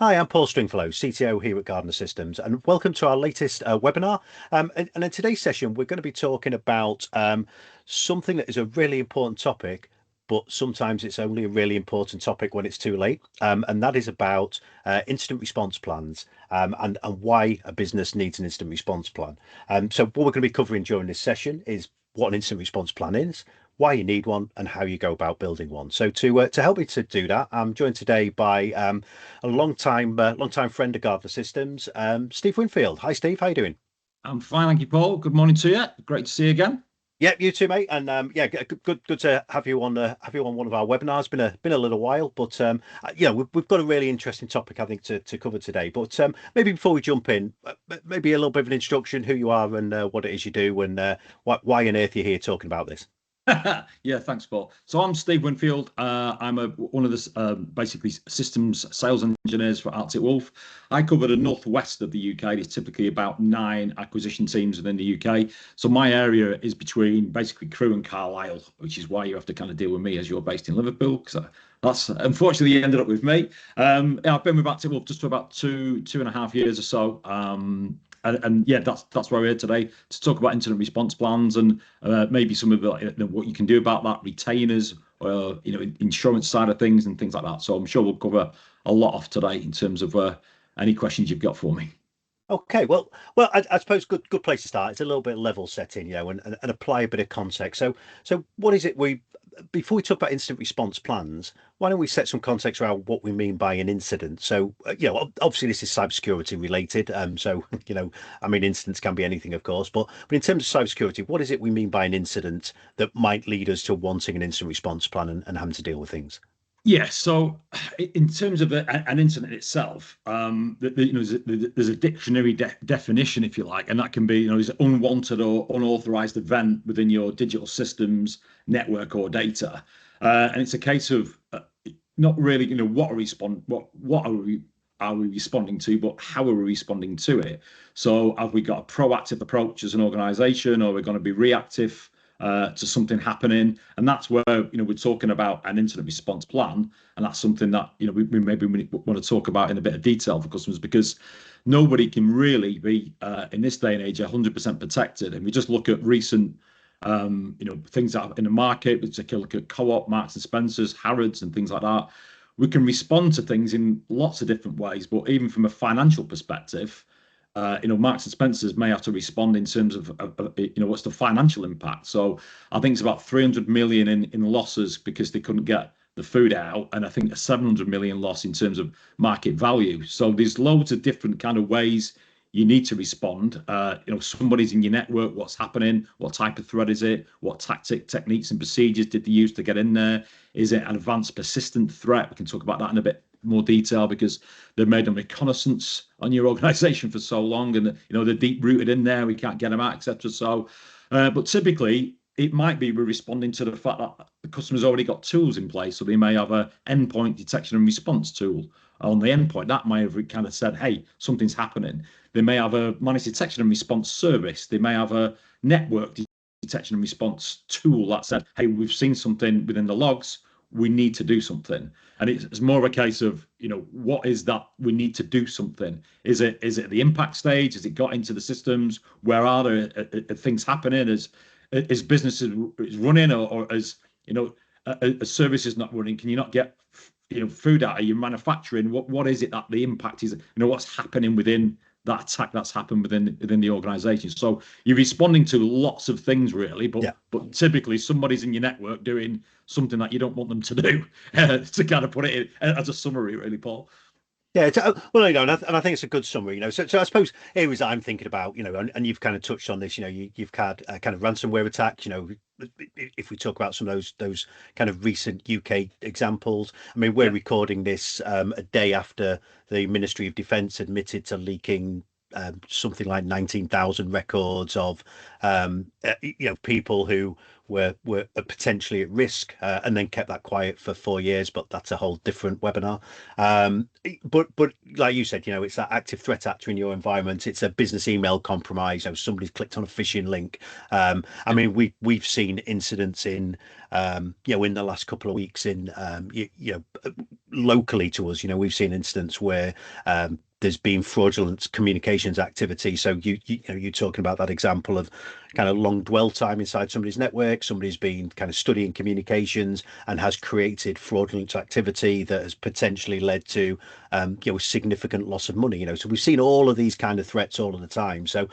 Hi, I'm Paul Stringfellow, CTO here at Gardner Systems, and welcome to our latest webinar. And in today's session, we're going to be talking about something that is a really important topic, but sometimes it's only a really important topic when it's too late. And that is about incident response plans and why a business needs an incident response plan. So what we're going to be covering during this session is what an incident response plan is, why you need one, and how you go about building one. So to help me to do that, I'm joined today by a long time friend of Gardner Systems, Steve Winfield. Hi, Steve. How you doing? I'm fine, thank you, Paul. Good morning to you. Great to see you again. Yep, you too, mate. And yeah, good to have you on one of our webinars. Been a little while, but we've got a really interesting topic I think to cover today. But maybe before we jump in, maybe a little bit of an introduction, who you are and what it is you do, and why on earth you're here talking about this. Yeah, thanks, Paul. So I'm Steve Winfield. I'm one of the basically systems sales engineers for Arctic Wolf. I cover the northwest of the UK. There's typically about 9 acquisition teams within the UK. So my area is between basically Crewe and Carlisle, which is why you have to kind of deal with me as you're based in Liverpool. Because that's unfortunately ended up with me. Yeah, I've been with Arctic Wolf just for about two and a half years or so. And yeah, that's why we're here today to talk about incident response plans and maybe some of what you can do about that, retainers, insurance side of things and things like that. So I'm sure we'll cover a lot off today in terms of any questions you've got for me. Okay, well, I suppose good place to start. It's a little bit level setting, and apply a bit of context. So what is it before we talk about incident response plans, why don't we set some context around what we mean by an incident? So, obviously this is cybersecurity related. So, I mean, incidents can be anything, of course, but in terms of cybersecurity, what is it we mean by an incident that might lead us to wanting an incident response plan and having to deal with things? Yeah, so in terms of an incident itself, there's a dictionary definition, if you like, and that can be, is an unwanted or unauthorized event within your digital systems, network, or data. And it's a case of not really, what are we responding to, but how are we responding to it? So have we got a proactive approach as an organization, or we're going to be reactive to something happening? And that's where we're talking about an incident response plan, and that's something that we maybe want to talk about in a bit of detail for customers, because nobody can really be in this day and age 100% protected. And we just look at recent things that are in the market. We take a look at Co-op, Marks and Spencers, Harrods, and things like that. We can respond to things in lots of different ways, but even from a financial perspective, Marks and Spencers may have to respond in terms of what's the financial impact. So I think it's about 300 million in losses because they couldn't get the food out, and I think a 700 million loss in terms of market value. So there's loads of different kind of ways you need to respond. Somebody's in your network, what's happening, what type of threat is it, what techniques and procedures did they use to get in there? Is it an advanced persistent threat? We can talk about that in a bit more detail, because they've made a reconnaissance on your organization for so long, and they're deep rooted in there, we can't get them out, etc. So but typically it might be we're responding to the fact that the customer's already got tools in place. So they may have a endpoint detection and response tool on the endpoint that may have kind of said, hey, something's happening. They may have a managed detection and response service. They may have a network detection and response tool that said, hey, we've seen something within the logs, we need to do something. And it's more of a case of, what is that we need to do something? Is it the impact stage? Has it got into the systems? Where are there things happening? Is business is running, or as a service is not running? Can you not get food out of your manufacturing? What is it that the impact is? What's happening within that attack that's happened within the organization? So you're responding to lots of things really, Yeah. but typically somebody's in your network doing something that you don't want them to do, to kind of put it in as a summary, really, Paul. Yeah, well, and I think it's a good summary. So I suppose areas that I'm thinking about, and you've kind of touched on this. You've had a kind of ransomware attack. If we talk about some of those kind of recent UK examples, I mean, we're Yeah. recording this a day after the Ministry of Defence admitted to leaking something like 19,000 records of people who were potentially at risk, and then kept that quiet for 4 years. But that's a whole different webinar. But like you said, it's that active threat actor in your environment. It's a business email compromise. Somebody's clicked on a phishing link. I mean, we've seen incidents in in the last couple of weeks in locally to us. We've seen incidents where there's been fraudulent communications activity. So you're talking about that example of kind of long dwell time inside somebody's network. Somebody's been kind of studying communications and has created fraudulent activity that has potentially led to significant loss of money. So we've seen all of these kind of threats all of the time. So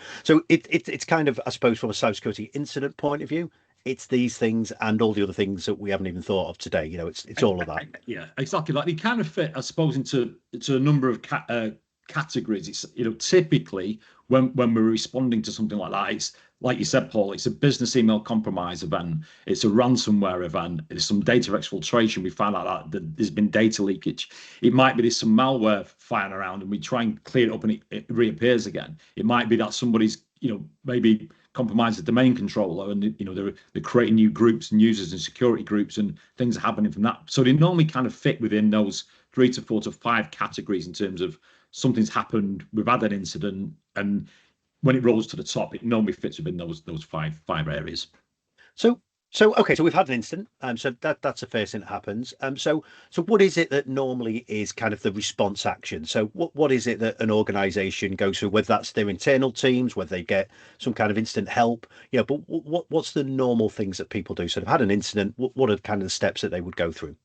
it's kind of, I suppose, from a cybersecurity incident point of view, it's these things and all the other things that we haven't even thought of today. It's all of that. Yeah, exactly. Like, they kind of fit, I suppose, into a number of categories. It's typically when we're responding to something like that, it's like you said, Paul, it's a business email compromise event, it's a ransomware event, there's some data exfiltration, we found out that there's been data leakage, it might be there's some malware flying around and we try and clear it up and it reappears again, it might be that somebody's maybe compromised the domain controller and they're creating new groups and users and security groups and things are happening from that. So they normally kind of fit within those 3 to 4 to 5 categories in terms of something's happened, we've had an incident, and when it rolls to the top, it normally fits within those five areas. So okay, so we've had an incident, so that's the first thing that happens. So what is it that normally is kind of the response action? So what is it that an organization goes through, whether that's their internal teams, whether they get some kind of instant help, but what's the normal things that people do? So they've had an incident, what are kind of the steps that they would go through?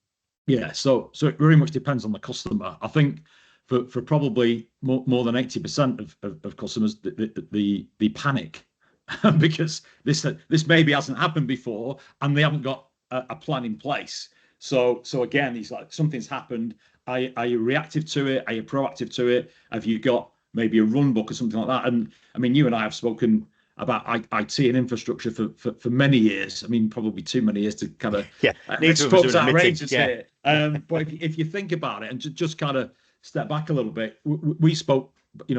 Yeah, so it very much depends on the customer. I think for probably more than 80% of customers, the panic because this maybe hasn't happened before and they haven't got a plan in place. So again, it's like something's happened. Are you reactive to it? Are you proactive to it? Have you got maybe a run book or something like that? And I mean, you and I have spoken about IT and infrastructure for many years. I mean, probably too many years to kind of expose our ages here. But if you think about it and just kind of step back a little bit, we spoke,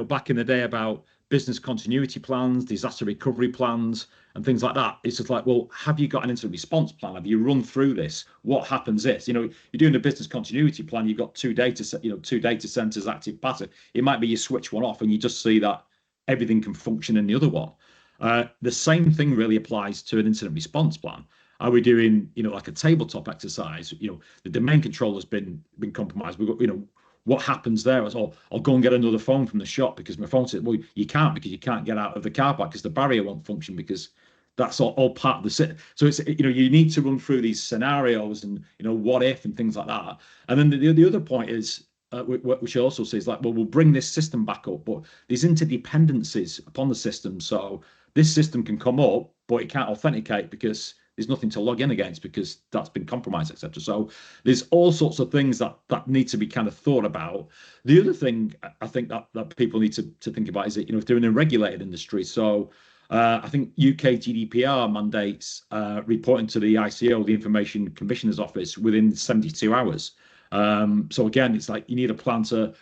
back in the day about business continuity plans, disaster recovery plans, and things like that. It's just like, well, have you got an incident response plan? Have you run through this? What happens this? You're doing a business continuity plan. You've got two data centers, active, passive. It might be you switch one off and you just see that everything can function in the other one. The same thing really applies to an incident response plan. Are we doing, like a tabletop exercise? The domain controller's been compromised. We've got, what happens there is, I'll go and get another phone from the shop because my phone said, well, you can't because you can't get out of the car park because the barrier won't function because that's all part of the set. So it's, you need to run through these scenarios and, what if and things like that. And then the other point is, which I also say is like, well, we'll bring this system back up, but there's interdependencies upon the system. So this system can come up, but it can't authenticate because there's nothing to log in against because that's been compromised, etc. So there's all sorts of things that need to be kind of thought about. The other thing I think that people need to think about is that, if they're in a regulated industry. So I think UK GDPR mandates reporting to the ICO, the Information Commissioner's Office, within 72 hours. So again, it's like you need a plan to,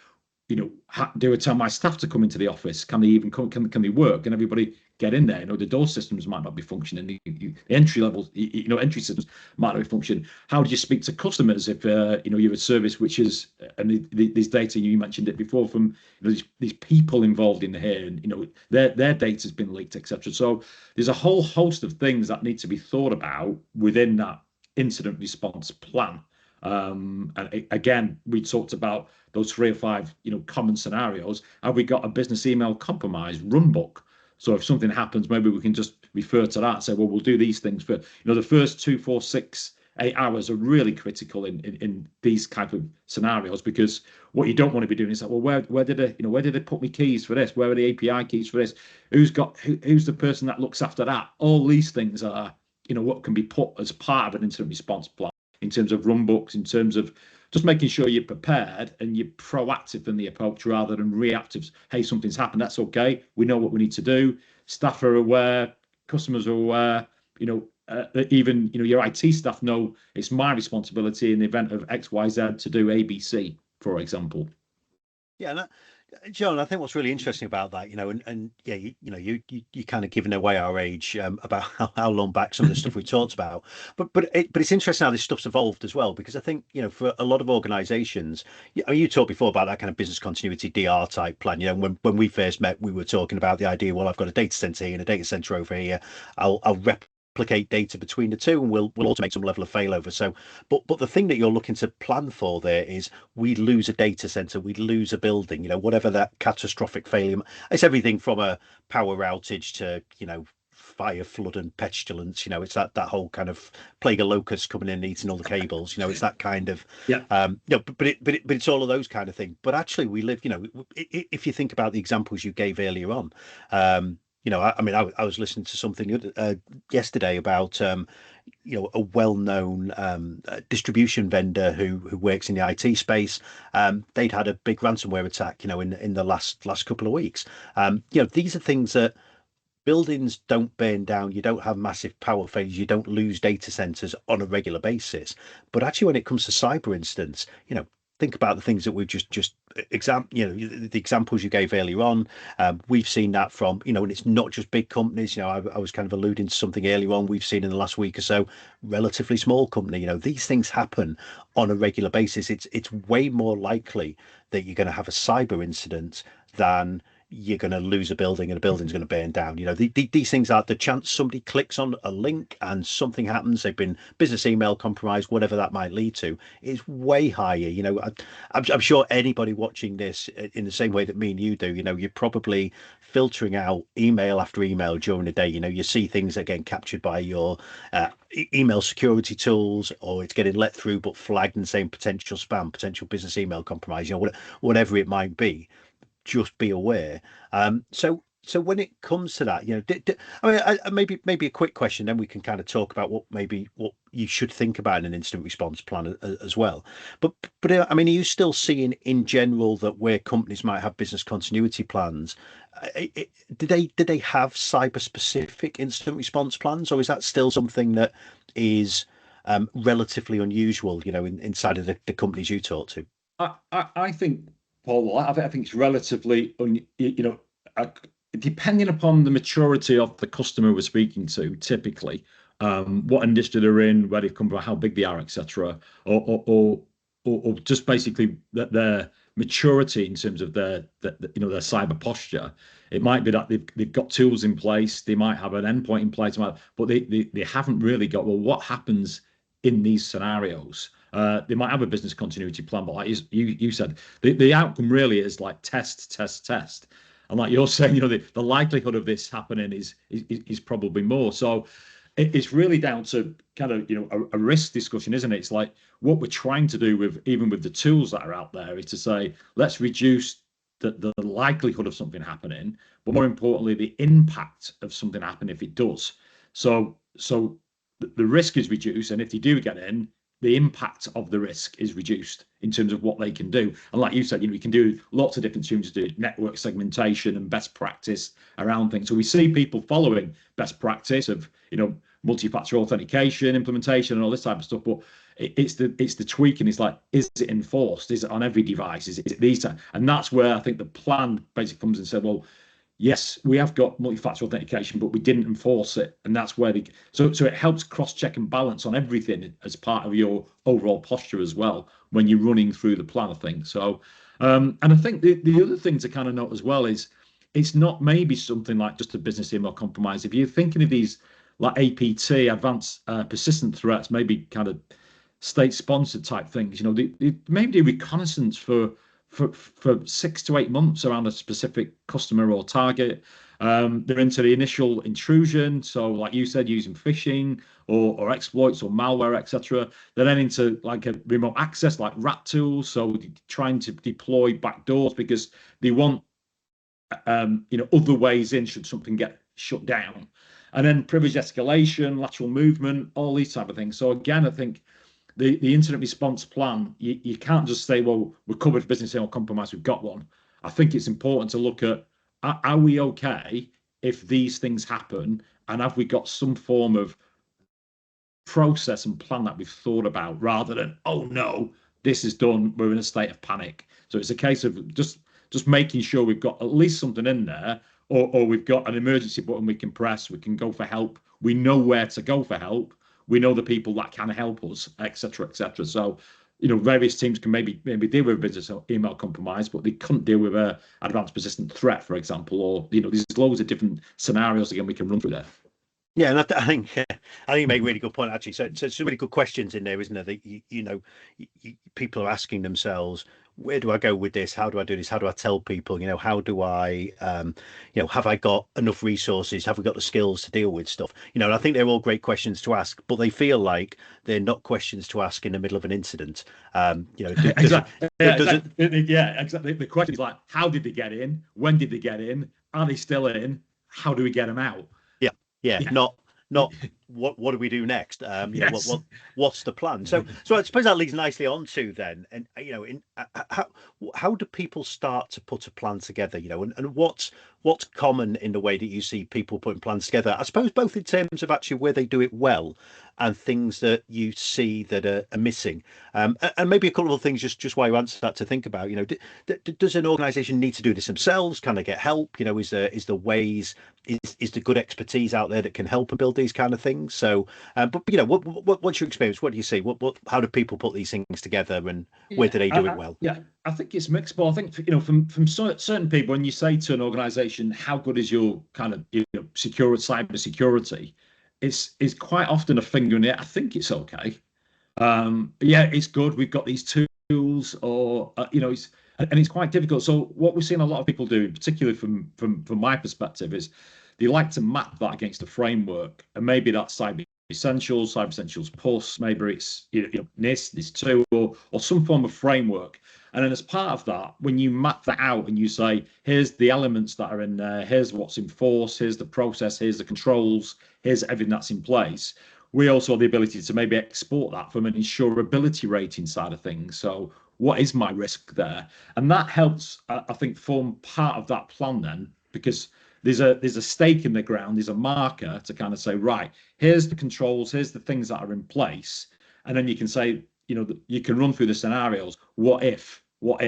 do I tell my staff to come into the office? Can they even come? Can they work? Can everybody get in there? The door systems might not be functioning. The entry levels, entry systems might not be functioning. How do you speak to customers if you're a service which is, and these data, you mentioned it before, from these people involved in here, and their data's been leaked, etc. So there's a whole host of things that need to be thought about within that incident response plan. And again, we talked about those 3 or 5, common scenarios. Have we got a business email compromise run book? So if something happens, maybe we can just refer to that and say, well, we'll do these things for, the first 2, 4, 6, 8 hours are really critical in these type of scenarios, because what you don't want to be doing is like, well, where did they put me keys for this? Where are the API keys for this? Who's the person that looks after that? All these things are, what can be put as part of an incident response plan, in terms of run books, in terms of just making sure you're prepared and you're proactive in the approach rather than reactive. Hey, something's happened. That's okay. We know what we need to do. Staff are aware. Customers are aware. Even your IT staff know it's my responsibility in the event of X, Y, Z to do ABC, for example. Yeah, and John, I think what's really interesting about that, and yeah, you kind of giving away our age about how long back some of the stuff we talked about, but it's interesting how this stuff's evolved as well because I think for a lot of organisations, I mean, you talked before about that kind of business continuity DR type plan. When we first met, we were talking about the idea. Well, I've got a data centre here and a data centre over here. I'll replicate data between the two, and we'll automate some level of failover. So, but the thing that you're looking to plan for there is we lose a data center, we lose a building, whatever that catastrophic failure. It's everything from a power outage to, fire, flood, and pestilence. It's that whole kind of plague of locusts coming in and eating all the cables. It's that kind of, Yeah. but it's all of those kind of things. But actually, we live. If you think about the examples you gave earlier on, I was listening to something yesterday about a well-known distribution vendor who works in the IT space. They'd had a big ransomware attack, in the last couple of weeks. These are things that buildings don't burn down, you don't have massive power failures, you don't lose data centers on a regular basis. But actually, when it comes to cyber incidents, think about the things that we've just the examples you gave earlier on. We've seen that from, and it's not just big companies. I was kind of alluding to something earlier on. We've seen in the last week or so, relatively small company. These things happen on a regular basis. It's way more likely that you're going to have a cyber incident than you're going to lose a building and a building's going to burn down. These things are the chance somebody clicks on a link and something happens. They've been business email compromised, whatever that might lead to, is way higher. I'm sure anybody watching this in the same way that me and you do, you're probably filtering out email after email during the day. You see things that get captured by your email security tools, or it's getting let through but flagged and saying potential spam, potential business email compromise, whatever it might be. Just be aware. So when it comes to that, I mean, maybe a quick question, then we can kind of talk about what you should think about in an incident response plan as well. But I mean, are you still seeing in general that where companies might have business continuity plans, did they have cyber specific incident response plans, or is that still something that is relatively unusual, inside of the companies you talk to? I think, Paul, I think it's relatively, uh, depending upon the maturity of the customer we're speaking to, typically, what industry they're in, where they've come from, how big they are, etc., or just basically their maturity in terms of their cyber posture. It might be that they've got tools in place, they might have an endpoint in place, but they haven't really got, well, what happens in these scenarios? They might have a business continuity plan, but like you said, the outcome really is like test, test, test. And like you're saying, the likelihood of this happening is probably more. So it's really down to kind of, a risk discussion, isn't it? It's like what we're trying to do even with the tools that are out there is to say, let's reduce the likelihood of something happening, but more importantly, the impact of something happening if it does. So the risk is reduced, and if they do get in, the impact of the risk is reduced in terms of what they can do. And like you said, you can do lots of different things to do network segmentation and best practice around things. So we see people following best practice of, multi-factor authentication, implementation, and all this type of stuff. But it's the tweaking. It's like, is it enforced? Is it on every device? Is it these types? And that's where I think the plan basically comes and said, well, yes, we have got multi-factor authentication, but we didn't enforce it, and that's where so it helps cross-check and balance on everything as part of your overall posture as well when you're running through the plan, I think. So, and I think the other thing to kind of note as well is it's not maybe something like just a business email compromise. If you're thinking of these like APT, advanced persistent threats, maybe kind of state-sponsored type things, maybe do reconnaissance for 6 to 8 months around a specific customer or target. They're into the initial intrusion, so like you said, using phishing or exploits or malware, etc. They're then into like a remote access, like rat tools, so trying to deploy backdoors because they want other ways in should something get shut down. And then privilege escalation, lateral movement, all these type of things. So again, I think the incident response plan, you can't just say, well, we're covered for business email compromise, we've got one. I think it's important to look at, are we okay if these things happen, and have we got some form of process and plan that we've thought about, rather than, oh no, this is done, we're in a state of panic. So it's a case of just just making sure we've got at least something in there, or we've got an emergency button we can press, we can go for help, we know where to go for help, we know the people that can help us, etc., etc. So, various teams can maybe deal with a business email compromise, but they couldn't deal with a advanced persistent threat, for example, or there's loads of different scenarios again we can run through there. Yeah, and I think you make a really good point actually. So some really good questions in there, isn't there? That people are asking themselves, where do I go with this? How do I do this? How do I tell people? How do I, have I got enough resources? Have we got the skills to deal with stuff? And I think they're all great questions to ask, but they feel like they're not questions to ask in the middle of an incident. Exactly. Yeah, exactly. The question is like, how did they get in? When did they get in? Are they still in? How do we get them out? Yeah, not what do we do next? Yes. What's the plan? So I suppose that leads nicely on to then, and how do people start to put a plan together? And what's common in the way that you see people putting plans together? I suppose both in terms of actually where they do it well and things that you see that are missing, and maybe a couple of things just while you answer that to think about. Does an organisation need to do this themselves? Can they get help? Is the ways is the good expertise out there that can help and build these kind of things? So, but what's your experience? What do you see? How do people put these things together, and where do they do it well? Yeah, I think it's mixed, but I think from certain people, when you say to an organisation, how good is your kind of cyber security, it's quite often a finger in the air. I think it's okay. Yeah, it's good. We've got these tools, or it's quite difficult. So what we're seeing a lot of people do, particularly from my perspective, is they like to map that against a framework, and maybe that's Cyber Essentials Plus, maybe it's NIST, NIST 2, or some form of framework. And then as part of that, when you map that out and you say, here's the elements that are in there, here's what's in force, here's the process, here's the controls, here's everything that's in place, we also have the ability to maybe export that from an insurability rating side of things. So what is my risk there? And that helps, I think, form part of that plan then, because there's a stake in the ground, there's a marker to kind of say, right, here's the controls, here's the things that are in place. And then you can say, you can run through the scenarios. What if, what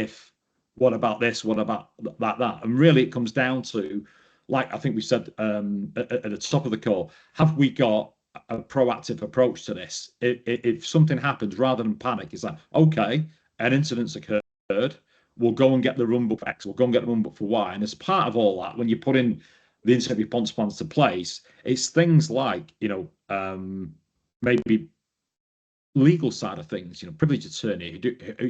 about this? What about that? And really it comes down to, like I think we said at the top of the call, have we got a proactive approach to this? If something happens, rather than panic, it's like, okay, an incident's occurred, we'll go and get the run book for X, we'll go and get the run book for Y. And as part of all that, when you put in the incident response plans to place, it's things like, maybe legal side of things, privilege attorney,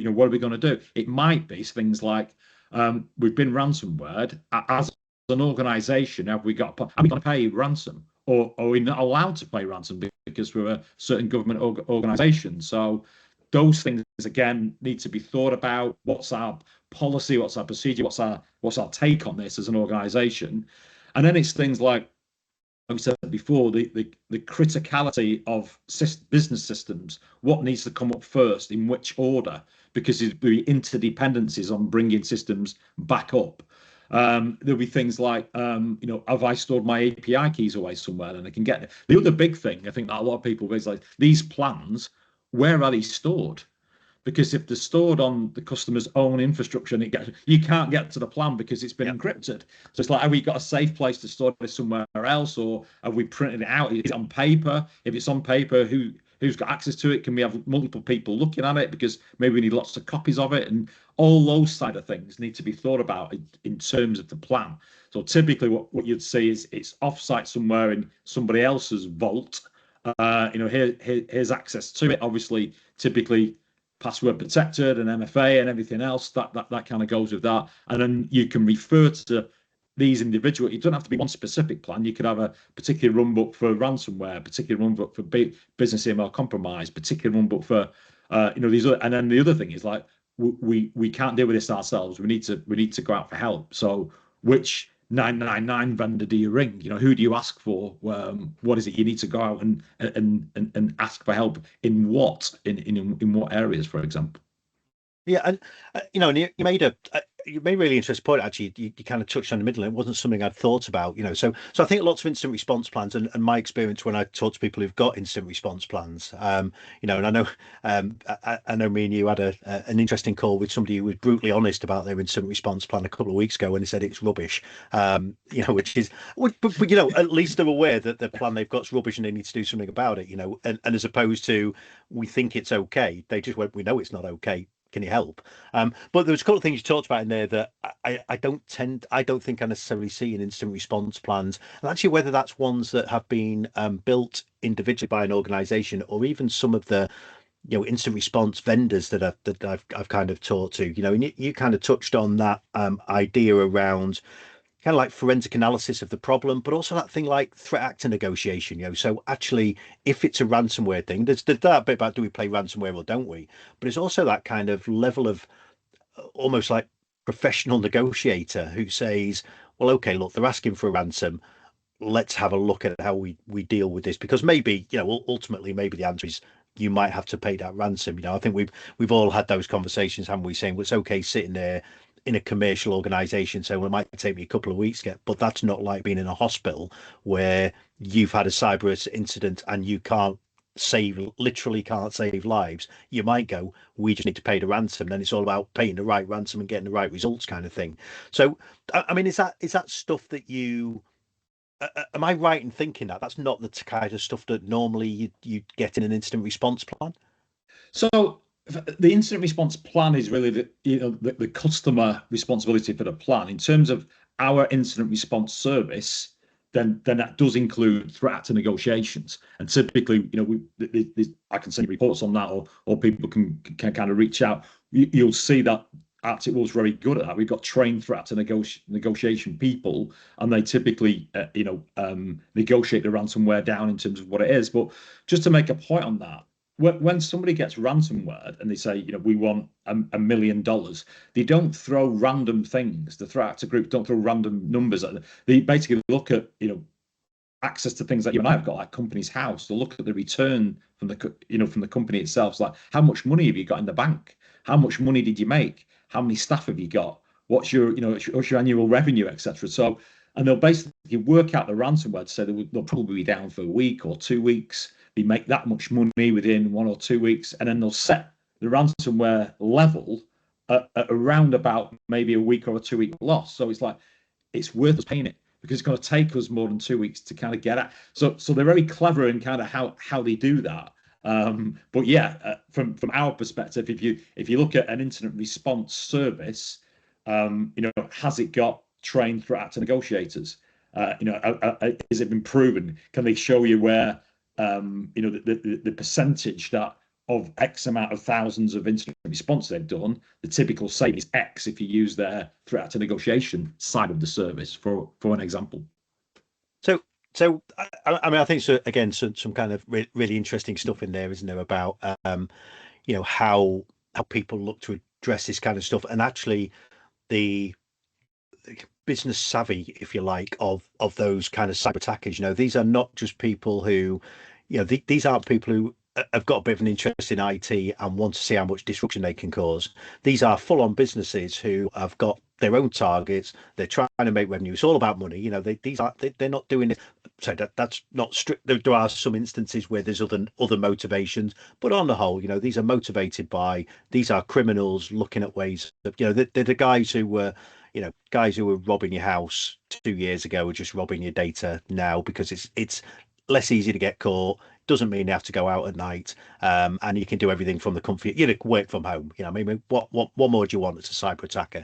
what are we going to do? It might be things like, we've been ransomware. As an organization, are we going to pay ransom? Or are we not allowed to pay ransom because we're a certain government organization? So those things, again, need to be thought about. What's our policy? What's our procedure? What's our take on this as an organization? And then it's things like we said before, the criticality of business systems. What needs to come up first, in which order? Because there'll be interdependencies on bringing systems back up. There'll be things like, have I stored my API keys away somewhere and I can get it? The other big thing, I think that a lot of people realize, these plans, where are they stored? Because if they're stored on the customer's own infrastructure, and you can't get to the plan because it's been encrypted. So it's like, have we got a safe place to store this somewhere else, or have we printed it out? Is it on paper? If it's on paper, who's got access to it? Can we have multiple people looking at it? Because maybe we need lots of copies of it, and all those side of things need to be thought about in terms of the plan. So typically, what you'd see is it's offsite somewhere in somebody else's vault. Here's access to it. Obviously, typically password protected and MFA and everything else that kind of goes with that. And then you can refer to these individual. You don't have to be one specific plan. You could have a particular run book for ransomware, particular run book for business email compromise, particular run book for these other. And then the other thing is like, we can't deal with this ourselves. We need to go out for help. So which 999 vendor do you ring? Who do you ask for? What is it you need to go out and ask for help in what in what areas, for example? Yeah, and and you made you made a really interesting point. Actually, you kind of touched on the middle, and it wasn't something I'd thought about. So I think lots of instant response plans, and my experience when I talk to people who've got instant response plans, and I know, I know me and you had an interesting call with somebody who was brutally honest about their instant response plan a couple of weeks ago, when they said it's rubbish. Which is, but at least they're aware that the plan they've got is rubbish and they need to do something about it. And as opposed to, we think it's okay, they just went, we know it's not okay. Can you help? But there was a couple of things you talked about in there that I don't think I necessarily see in instant response plans, and actually whether that's ones that have been built individually by an organization, or even some of the instant response vendors that I've kind of talked to. And you kind of touched on that idea around kind of like forensic analysis of the problem, but also that thing like threat actor negotiation. So actually, if it's a ransomware thing, there's that bit about, do we play ransomware or don't we? But it's also that kind of level of almost like professional negotiator who says, well, okay, look, they're asking for a ransom. Let's have a look at how we deal with this, because maybe, ultimately, maybe the answer is you might have to pay that ransom. I think we've all had those conversations, haven't we, saying, well, it's okay sitting there in a commercial organization, so it might take me a couple of weeks to get, but that's not like being in a hospital where you've had a cyber incident and you literally can't save lives. You might go, we just need to pay the ransom. Then it's all about paying the right ransom and getting the right results, kind of thing. So I mean, is that stuff that you am I right in thinking that that's not the kind of stuff that normally you'd get in an instant response plan? So the incident response plan is really the customer responsibility for the plan. In terms of our incident response service, then that does include threat actor negotiations. And typically, I can send you reports on that, or people can kind of reach out. You'll see that Arctic Wolf's very good at that. We've got trained threat actor negotiation people, and they typically, negotiate the ransomware down in terms of what it is. But just to make a point on that, when somebody gets ransomware and they say, we want $1 million, they don't throw random things. The threat actor group don't throw random numbers at them. They basically look at, access to things that you and I have got, like company's house. They'll look at the return from the company itself. It's like, how much money have you got in the bank? How much money did you make? How many staff have you got? What's your annual revenue, etc. So, and they'll basically work out the ransomware to say they'll probably be down for a week or 2 weeks. They make that much money within 1 or 2 weeks, and then they'll set the ransomware level at around about maybe a week or a 2 week loss. So it's like, it's worth us paying it, because it's going to take us more than 2 weeks to kind of get at. So they're very clever in kind of how they do that. But yeah, from our perspective, if you look at an incident response service, has it got trained threat actor negotiators? Has it been proven? Can they show you where the percentage that of X amount of thousands of incident response they've done, the typical say is X if you use their threat actor negotiation side of the service, for an example. So I mean, I think so, again, some kind of really interesting stuff in there, isn't there, about how people look to address this kind of stuff, and actually the business savvy, if you like, of those kind of cyber attackers. These are not just people who, these aren't people who have got a bit of an interest in IT and want to see how much disruption they can cause. These are full-on businesses who have got their own targets. They're trying to make revenue. It's all about money. They're not doing it. So that's not strict. There are some instances where there's other motivations, but on the whole, these are motivated by, these are criminals looking at ways of, they're the guys who were robbing your house 2 years ago are just robbing your data now, because it's less easy to get caught. Doesn't mean you have to go out at night, and you can do everything from the comfort. Work from home. I mean, what more do you want as a cyber attacker?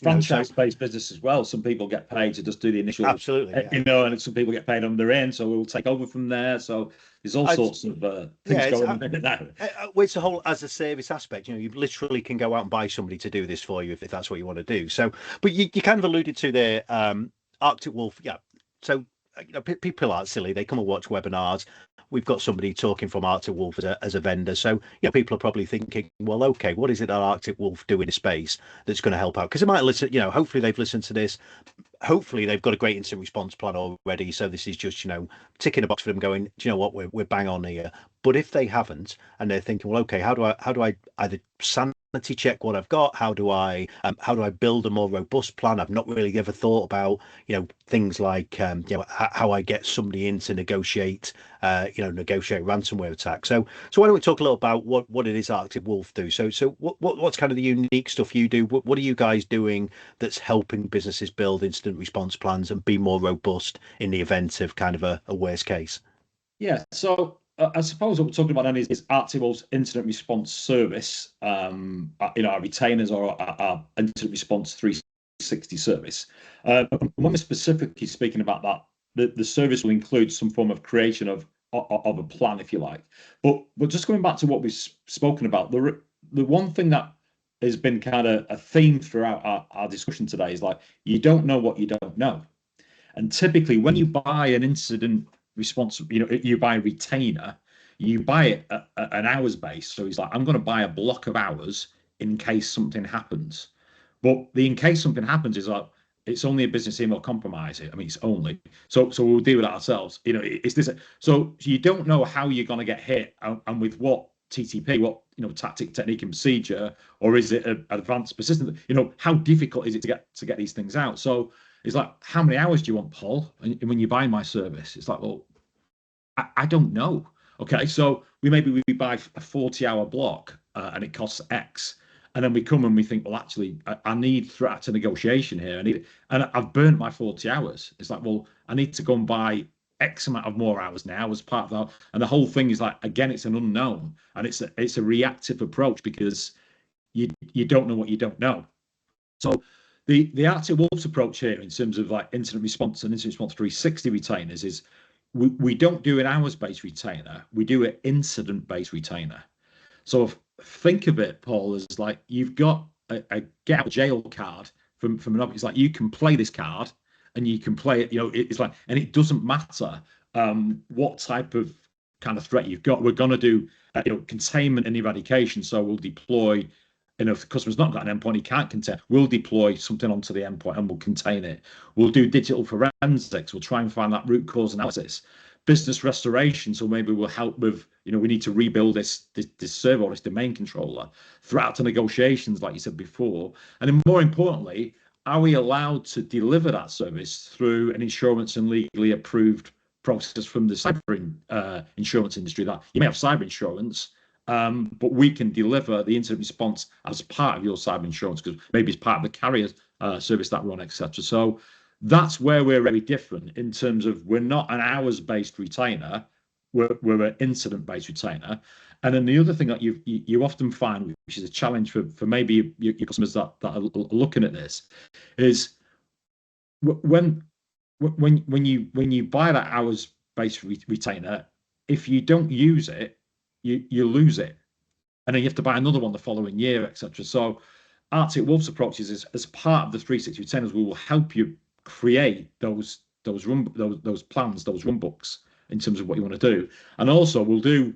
Franchise-based business as well. Some people get paid to just do the initial, absolutely, and some people get paid on their end, so we'll take over from there. So there's all sorts of things going on now. It's a whole as a service aspect. You literally can go out and buy somebody to do this for you if that's what you want to do. So, but you kind of alluded to there, Arctic Wolf. Yeah. So people aren't silly. They come and watch webinars. We've got somebody talking from Arctic Wolf as a vendor. So people are probably thinking, well, okay, what is it that Arctic Wolf do in a space that's going to help out? Because they might listen, hopefully they've listened to this. Hopefully they've got a great incident response plan already. So this is just, ticking a box for them going, do you know what, we're bang on here. But if they haven't, and they're thinking, well, okay, how do I either sanity check what I've got? How do I build a more robust plan? I've not really ever thought about, things like, how I get somebody in to negotiate ransomware attack. So why don't we talk a little about what it is Arctic Wolf do? So what's kind of the unique stuff you do? What are you guys doing that's helping businesses build incident response plans and be more robust in the event of kind of a worst case? Yeah, so I suppose what we're talking about then is Arctic's incident response service, our retainers or our incident response 360 service. When we're specifically speaking about that, the service will include some form of creation of a plan, if you like. But just going back to what we've spoken about, the one thing that has been kind of a theme throughout our discussion today is like, you don't know what you don't know. And typically, when you buy an incident response, you buy a retainer, you buy it at an hours base. So he's like, I'm going to buy a block of hours in case something happens. But the in case something happens is like, it's only a business email compromise it. I mean, it's only so we'll deal with that ourselves. It's this. So you don't know how you're going to get hit and with what TTP, what tactic, technique, and procedure, or is it an advanced persistent? How difficult is it to get these things out? So it's like, how many hours do you want, Paul? And when you buy my service, it's like, well, I don't know. Okay, so we buy a 40-hour block and it costs X. And then we come and we think, well, actually, I need threat to negotiation here. And I've burnt my 40 hours. It's like, well, I need to go and buy X amount of more hours now as part of that. And the whole thing is like, again, it's an unknown. And it's a reactive approach because you don't know what you don't know. So the Arctic Wolf's approach here in terms of like incident response and incident response 360 retainers is we don't do an hours-based retainer, we do an incident-based retainer. So think of it, Paul, as like you've got a get out of jail card from an object. It's like you can play this card and you can play it, it's like, and it doesn't matter what type of kind of threat you've got. We're going to do containment and eradication. So we'll deploy, if the customer's not got an endpoint, he can't contain, we'll deploy something onto the endpoint and we'll contain it. We'll do digital forensics. We'll try and find that root cause analysis. Business restoration. So maybe we'll help with, we need to rebuild this server or this domain controller. Threat to negotiations, like you said before. And then more importantly, are we allowed to deliver that service through an insurance and legally approved process from the cyber insurance industry? That you may have cyber insurance, but we can deliver the incident response as part of your cyber insurance because maybe it's part of the carrier service that run, etc. So that's where we're very different in terms of we're not an hours-based retainer, we're an incident-based retainer. And then the other thing that you often find, which is a challenge for maybe your customers that are looking at this, is when you buy that hours-based retainer, if you don't use it, you lose it, and then you have to buy another one the following year, etc. So Arctic Wolf's approaches is as part of the 360 retainers, we will help you create those plans, those run books in terms of what you want to do. And also we'll do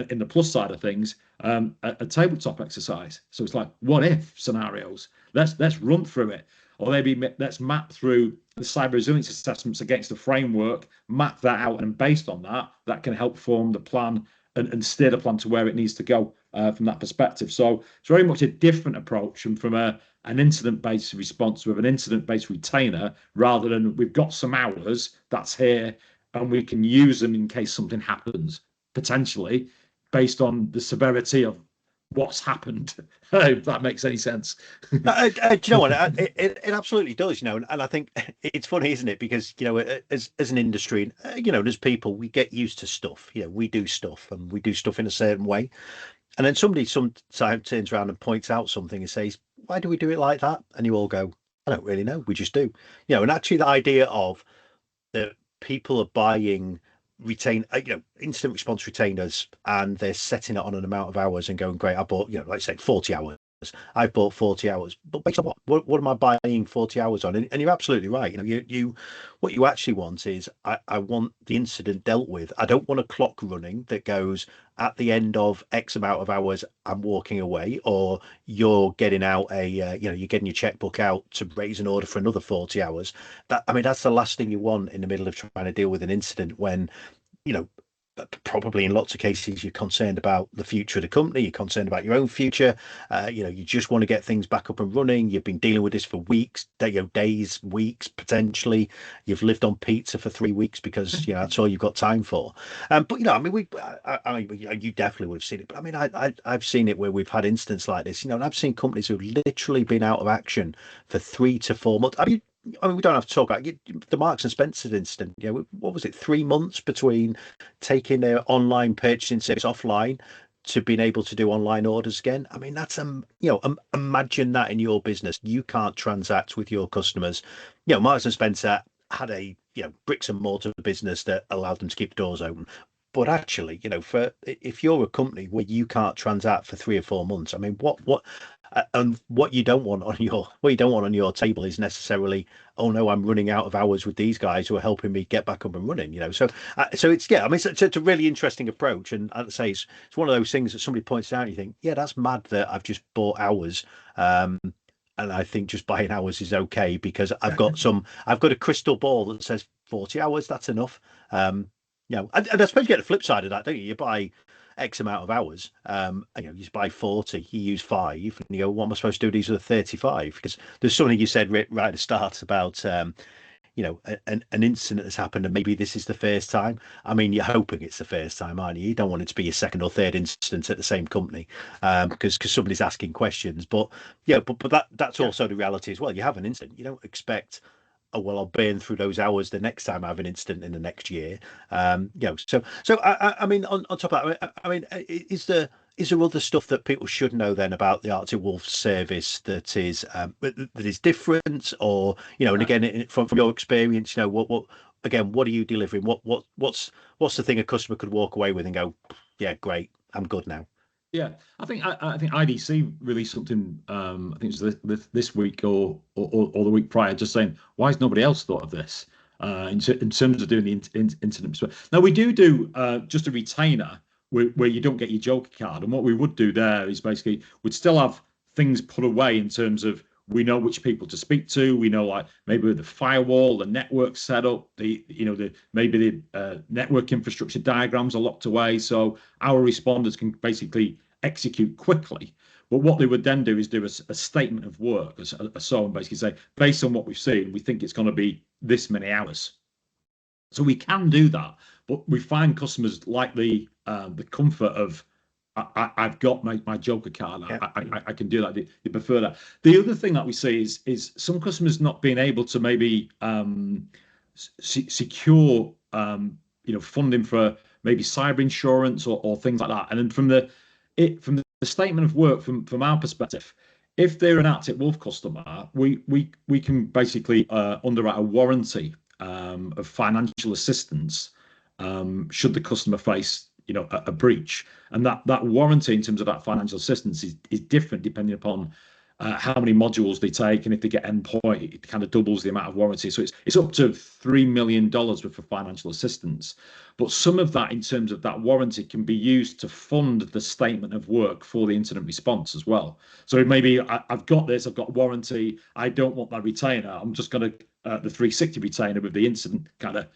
in the plus side of things a tabletop exercise. So it's like what if scenarios. Let's run through it, or maybe let's map through the cyber resilience assessments against the framework, map that out, and based on that can help form the plan and steer the plan to where it needs to go from that perspective. So it's very much a different approach from an incident-based response with an incident-based retainer, rather than we've got some hours that's here and we can use them in case something happens, potentially, based on the severity of what's happened. If that makes any sense. Do you know what? It absolutely does, and I think it's funny, isn't it? Because, as an industry, as people, we get used to stuff. We do stuff and we do stuff in a certain way. And then somebody sometimes turns around and points out something and says, why do we do it like that? And you all go, I don't really know. We just do. And actually the idea of that people are buying instant response retainers and they're setting it on an amount of hours and going, great, I bought, like say 40 hours. I bought 40 hours, but based on what am I buying 40 hours on? And you're absolutely right. What you actually want is I want the incident dealt with. I don't want a clock running that goes at the end of X amount of hours, I'm walking away, or you're getting out you're getting your checkbook out to raise an order for another 40 hours. That's the last thing you want in the middle of trying to deal with an incident when, probably in lots of cases you're concerned about the future of the company, you're concerned about your own future. You just want to get things back up and running. You've been dealing with this for weeks, days, weeks, potentially. You've lived on pizza for 3 weeks because that's all you've got time for. But I mean, you definitely would have seen it. But I mean, I've seen it where we've had incidents like this. And I've seen companies who've literally been out of action for 3 to 4 months. I mean, we don't have to talk about the Marks and Spencer incident. What was it? 3 months between taking their online purchasing service offline to being able to do online orders again. I mean, that's imagine that in your business. You can't transact with your customers. Marks and Spencer had a bricks and mortar business that allowed them to keep doors open. But actually, for if you're a company where you can't transact for 3 or 4 months, I mean, and what you don't want on your table is necessarily, oh no, I'm running out of hours with these guys who are helping me get back up and running. So it's I mean, it's a really interesting approach, and I'd say it's one of those things that somebody points out and you think, yeah, that's mad that I've just bought hours. And I think just buying hours is okay because I've got a crystal ball that says 40 hours, that's enough. And I suppose you get the flip side of that, don't you? You buy X amount of hours, you just buy 40, you use 5, and you go, what am I supposed to do with these other 35? Because there's something you said right at the start about, an incident has happened and maybe this is the first time. I mean, you're hoping it's the first time, aren't you? You don't want it to be a second or third incident at the same company, because somebody's asking questions. But that's also the reality as well. You have an incident, you don't expect, oh well, I'll burn through those hours the next time I have an incident in the next year. So I mean, on top of that, I mean, is there other stuff that people should know then about the Arctic Wolf service that is different, or and again, from your experience, what again, what are you delivering? What's the thing a customer could walk away with and go, yeah, great, I'm good now. Yeah, I think IDC released something. I think it was this week or the week prior, just saying, why has nobody else thought of this in terms of doing the incident. Now we do just a retainer where you don't get your joker card, and what we would do there is basically we'd still have things put away in terms of we know which people to speak to. We know, like, maybe the firewall, the network setup, maybe the network infrastructure diagrams are locked away, so our responders can basically execute quickly. But what they would then do is do a statement of work, and basically say, based on what we've seen, we think it's going to be this many hours. So we can do that, but we find customers like the comfort of, I've got my joker card. I can do that. They prefer that. The other thing that we see is some customers not being able to maybe secure funding for maybe cyber insurance or things like that. And then from the statement of work, from our perspective, if they're an Arctic Wolf customer, we can basically underwrite a warranty of financial assistance should the customer face a breach, and that warranty in terms of that financial assistance is different depending upon how many modules they take, and if they get endpoint, it kind of doubles the amount of warranty. So it's up to $3 million worth of financial assistance. But some of that, in terms of that warranty, can be used to fund the statement of work for the incident response as well. So maybe I've got this, I've got warranty, I don't want that retainer. I'm just going to the 360 retainer with the incident kind of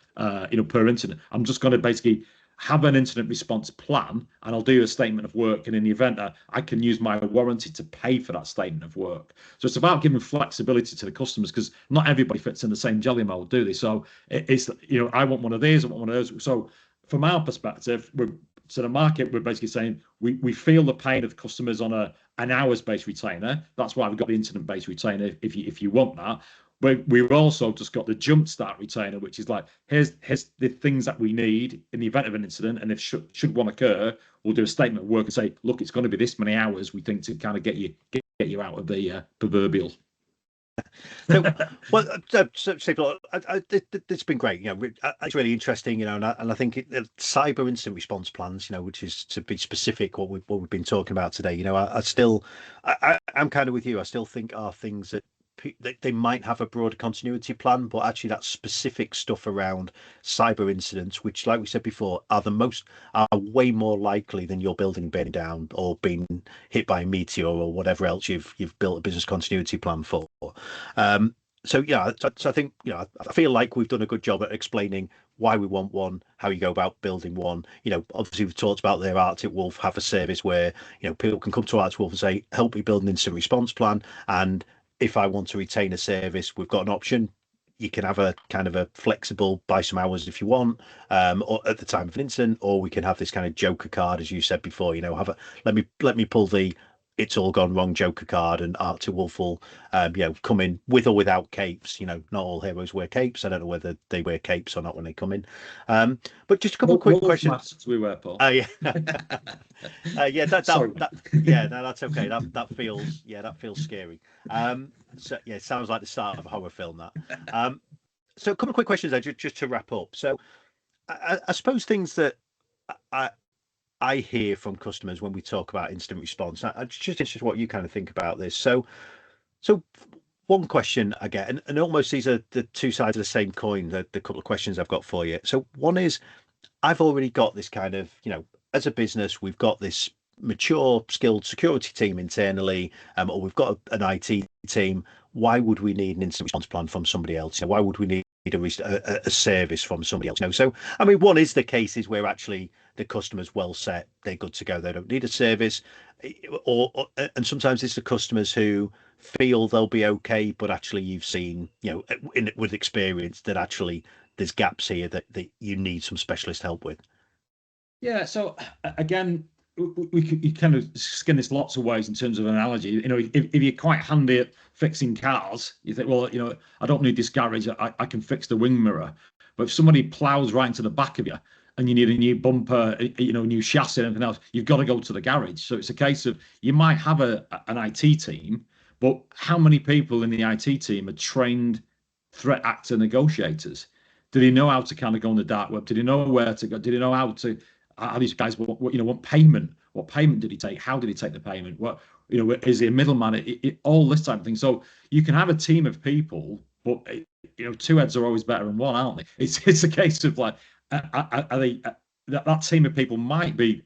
per incident. I'm just going to basically have an incident response plan, and I'll do a statement of work, and in the event that I can use my warranty to pay for that statement of work. So it's about giving flexibility to the customers, because not everybody fits in the same jelly mold, do they? So it's I want one of these, I want one of those. So from our perspective, the market, we're basically saying we feel the pain of the customers on an hours-based retainer. That's why we've got the incident-based retainer if you want that. But we've also just got the jumpstart retainer, which is like, here's the things that we need in the event of an incident, and if should one occur, we'll do a statement of work and say, look, it's going to be this many hours we think to kind of get you out of the proverbial. So, well, it's been great. It's really interesting. And I think cyber incident response plans, which is, to be specific, what we've been talking about today. I'm kind of with you. I still think are things that they might have a broader continuity plan, but actually that specific stuff around cyber incidents, which, like we said before, are way more likely than your building burning down or being hit by a meteor or whatever else you've built a business continuity plan for. So I think I feel like we've done a good job at explaining why we want one, how you go about building one. Obviously we've talked about their Arctic Wolf have a service where, people can come to Arctic Wolf and say, help me build an incident response plan. And if I want to retain a service, we've got an option. You can have a kind of a flexible buy some hours if you want, or at the time of an incident, or we can have this kind of joker card, as you said before. Have a let me pull the it's all gone wrong joker card, and Arctic Wolf will, come in with or without capes. Not all heroes wear capes. I don't know whether they wear capes or not when they come in. But just a couple of quick questions. Masks we wear, Paul. Yeah. Yeah, Sorry. Yeah, no, that's okay. That feels scary. So yeah, it sounds like the start of a horror film. That. So a couple of quick questions there, just to wrap up. So I suppose things that I hear from customers when we talk about incident response. I'm just interested what you kind of think about this. So one question I get, and almost these are the two sides of the same coin. The couple of questions I've got for you. So one is, I've already got this kind of, as a business, we've got this mature, skilled security team internally, or we've got an IT team. Why would we need an incident response plan from somebody else? Why would we need a service from somebody else? So, I mean, one is the cases where actually the customer's well set, they're good to go, they don't need a service, and sometimes it's the customers who feel they'll be okay, but actually you've seen, with experience that actually there's gaps here that you need some specialist help with. Yeah. So again, you kind of skin this lots of ways in terms of analogy. If you're quite handy at fixing cars, you think, well, I don't need this garage. I can fix the wing mirror. But if somebody plows right into the back of you and you need a new bumper, new chassis and anything else, you've got to go to the garage. So it's a case of, you might have an IT team, but how many people in the IT team are trained threat actor negotiators? Do they know how to kind of go on the dark web? Do they know where to go? Do they know how these guys want payment? What payment did he take? How did he take the payment? What, is he a middleman? All this type of thing. So you can have a team of people, but two heads are always better than one, aren't they? It's a case of like, are they that team of people might be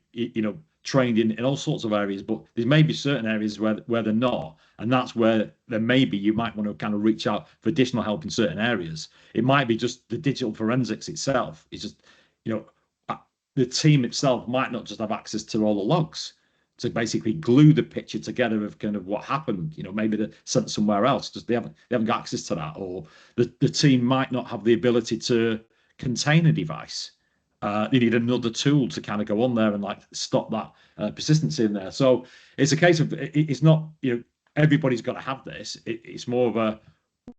trained in all sorts of areas, but there may be certain areas where they're not, and that's where then maybe you might want to kind of reach out for additional help in certain areas. It might be just the digital forensics itself. It's just the team itself might not just have access to all the logs to basically glue the picture together of kind of what happened. Maybe they're sent somewhere else because they haven't got access to that, or the team might not have the ability to contain a device. They need another tool to kind of go on there and like stop that persistency in there. So it's a case of, it's not, everybody's got to have this. It's more of a,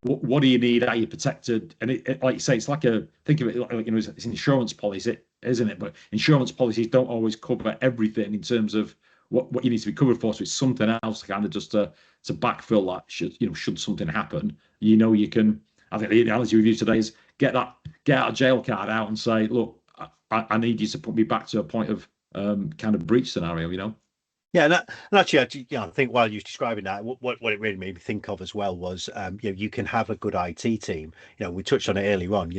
what do you need? Are you protected? And like you say, it's like think of it like, it's an insurance policy, isn't it? But insurance policies don't always cover everything in terms of what you need to be covered for. So it's something else kind of just to backfill that should something happen. You can, I think the analogy we've used today is get out of jail card out and say, look, I need you to put me back to a point of kind of breach scenario, Yeah, and actually, I think while you're describing that, what it really made me think of as well was, you can have a good IT team. We touched on it earlier on.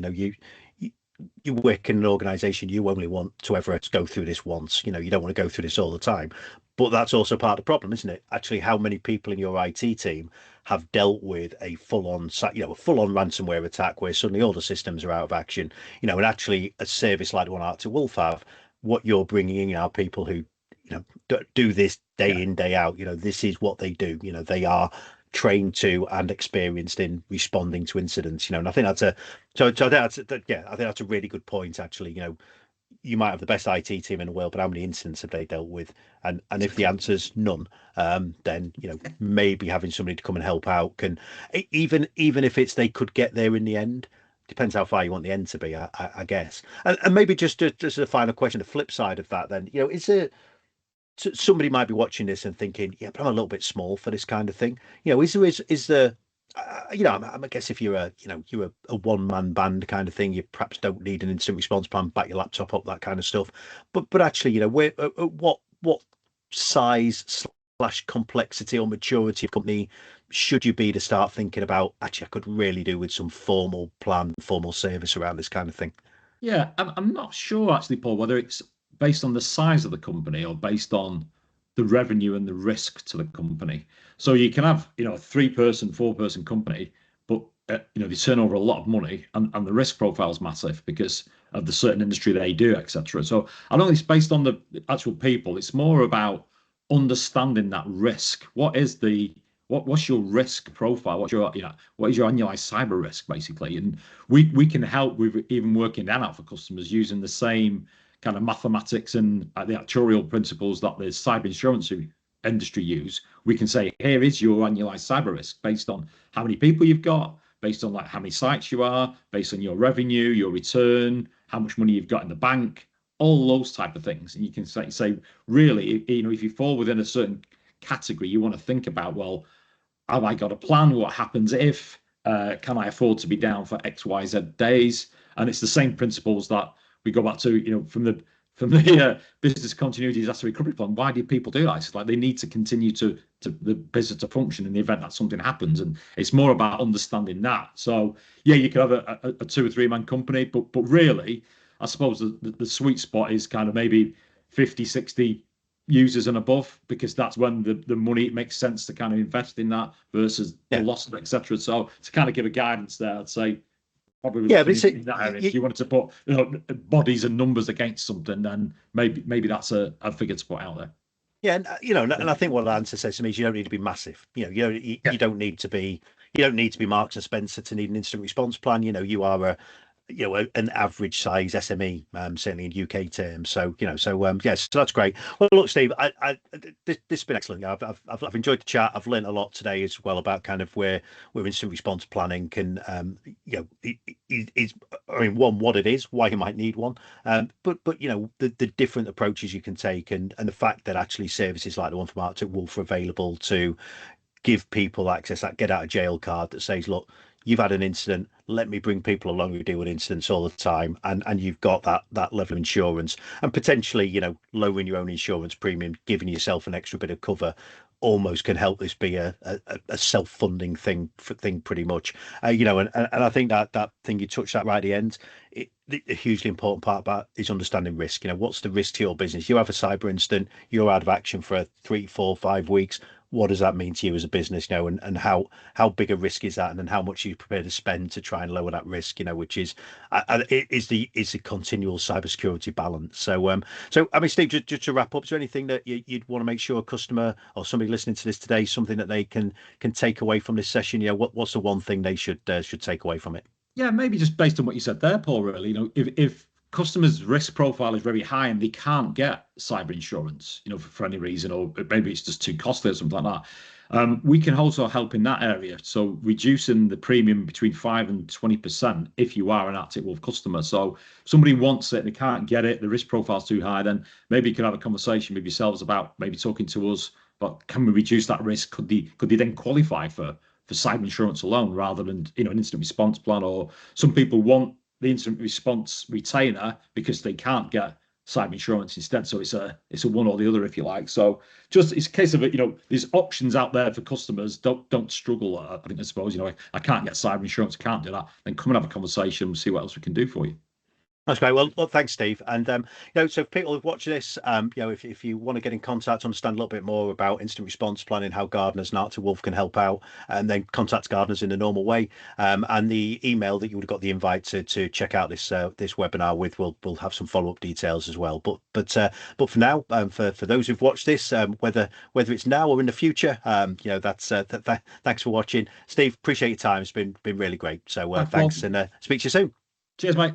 You work in an organization, you only want to ever go through this once. You don't want to go through this all the time. But that's also part of the problem, isn't it? Actually, how many people in your IT team have dealt with a full-on ransomware attack where suddenly all the systems are out of action? And actually, a service like the one Arctic Wolf have, what you're bringing in are people who do this day in, day out. This is what they do. They are trained to and experienced in responding to incidents. And I think that's I think that's a really good point. Actually, you might have the best IT team in the world, but how many incidents have they dealt with? And if the answer's none, then maybe having somebody to come and help out can, even if it's they could get there in the end. Depends how far you want the end to be, I guess. And maybe just a final question, the flip side of that, then, is it, somebody might be watching this and thinking, yeah, but I'm a little bit small for this kind of thing. Is there, I guess if you're a one-man band kind of thing, you perhaps don't need an instant response plan, back your laptop up, that kind of stuff. But actually, where, what size / complexity or maturity of company should you be to start thinking about, actually, I could really do with some formal plan, formal service around this kind of thing? Yeah, I'm not sure actually, Paul, whether it's based on the size of the company or based on the revenue and the risk to the company. So you can have, a 3-person, 4-person company, but they turn over a lot of money, and the risk profile is massive because of the certain industry they do, etc. So I don't think it's based on the actual people. It's more about understanding that risk. What's your risk profile? What is your annualized cyber risk basically? And we can help with even working that out for customers using the same kind of mathematics and the actuarial principles that the cyber insurance industry use. We can say, here is your annualized cyber risk based on how many people you've got, based on like how many sites you are, based on your revenue, your return, how much money you've got in the bank, all those type of things. And you can say really, if you fall within a certain category, you want to think about, well, have I got a plan? What happens if? Can I afford to be down for X, Y, Z days? And it's the same principles that we go back to, from the business continuity disaster recovery plan. Why do people do that? It's like they need to continue to the business to function in the event that something happens, and it's more about understanding that. So yeah, you could have a 2 or 3 man company, but really, I suppose the sweet spot is kind of maybe 50, 60 users and above, because that's when the money, it makes sense to kind of invest in that versus the loss, etc. So to kind of give a guidance there, I'd say probably Yeah, but it's in that area. If you wanted to put bodies and numbers against something, then maybe that's a figure to put out there. yeah, and and I think what Answer says to me is you don't need to be massive. You don't need to be Marks and Spencer to need an instant response plan. You are an average size SME, certainly in UK terms. So yes, so that's great. Well, look, Steve, this has been excellent. I've enjoyed the chat. I've learned a lot today as well about kind of where instant response planning can is I mean, one, what it is, why you might need one, but the different approaches you can take, and the fact that actually services like the one from Arctic Wolf are available to give people access, that get out of jail card that says, look, you've had an incident, let me bring people along who deal with incidents all the time, and you've got that level of insurance, and potentially lowering your own insurance premium, giving yourself an extra bit of cover, almost can help this be a self-funding thing pretty much. And I think that thing you touched at right at the end, the hugely important part about is understanding risk. What's the risk to your business? You have a cyber incident, you're out of action for 3, 4, 5 weeks. What does that mean to you as a business? And how big a risk is that, and then how much are you prepared to spend to try and lower that risk? Which is the continual cybersecurity balance. So I mean, Steve, just to wrap up, is there anything that you'd want to make sure a customer or somebody listening to this today, something that they can take away from this session? What's the one thing they should take away from it? Yeah, maybe just based on what you said there, Paul. Really, if customers' risk profile is very high and they can't get cyber insurance, for any reason, or maybe it's just too costly or something like that, we can also help in that area. So reducing the premium between 5 and 20% if you are an Arctic Wolf customer. So somebody wants it, they can't get it, the risk profile's too high, then maybe you can have a conversation with yourselves about maybe talking to us, but can we reduce that risk? Could they then qualify for cyber insurance alone rather than an instant response plan? Or some people want the instant response retainer because they can't get cyber insurance instead. So it's a one or the other, if you like. So just it's a case of there's options out there for customers. Don't struggle. I suppose I can't get cyber insurance, can't do that. Then come and have a conversation and see what else we can do for you. That's great. Well, thanks, Steve. And so if people who've watched this, if you want to get in contact, understand a little bit more about instant response planning, how Gardner's and Arctic Wolf can help out, and then contact Gardner's in the normal way. And the email that you would have got the invite to check out this webinar with, we'll have some follow up details as well. But for now, for those who've watched this, whether it's now or in the future, that's thanks for watching, Steve. Appreciate your time. It's been really great. So thanks, and speak to you soon. Cheers, mate.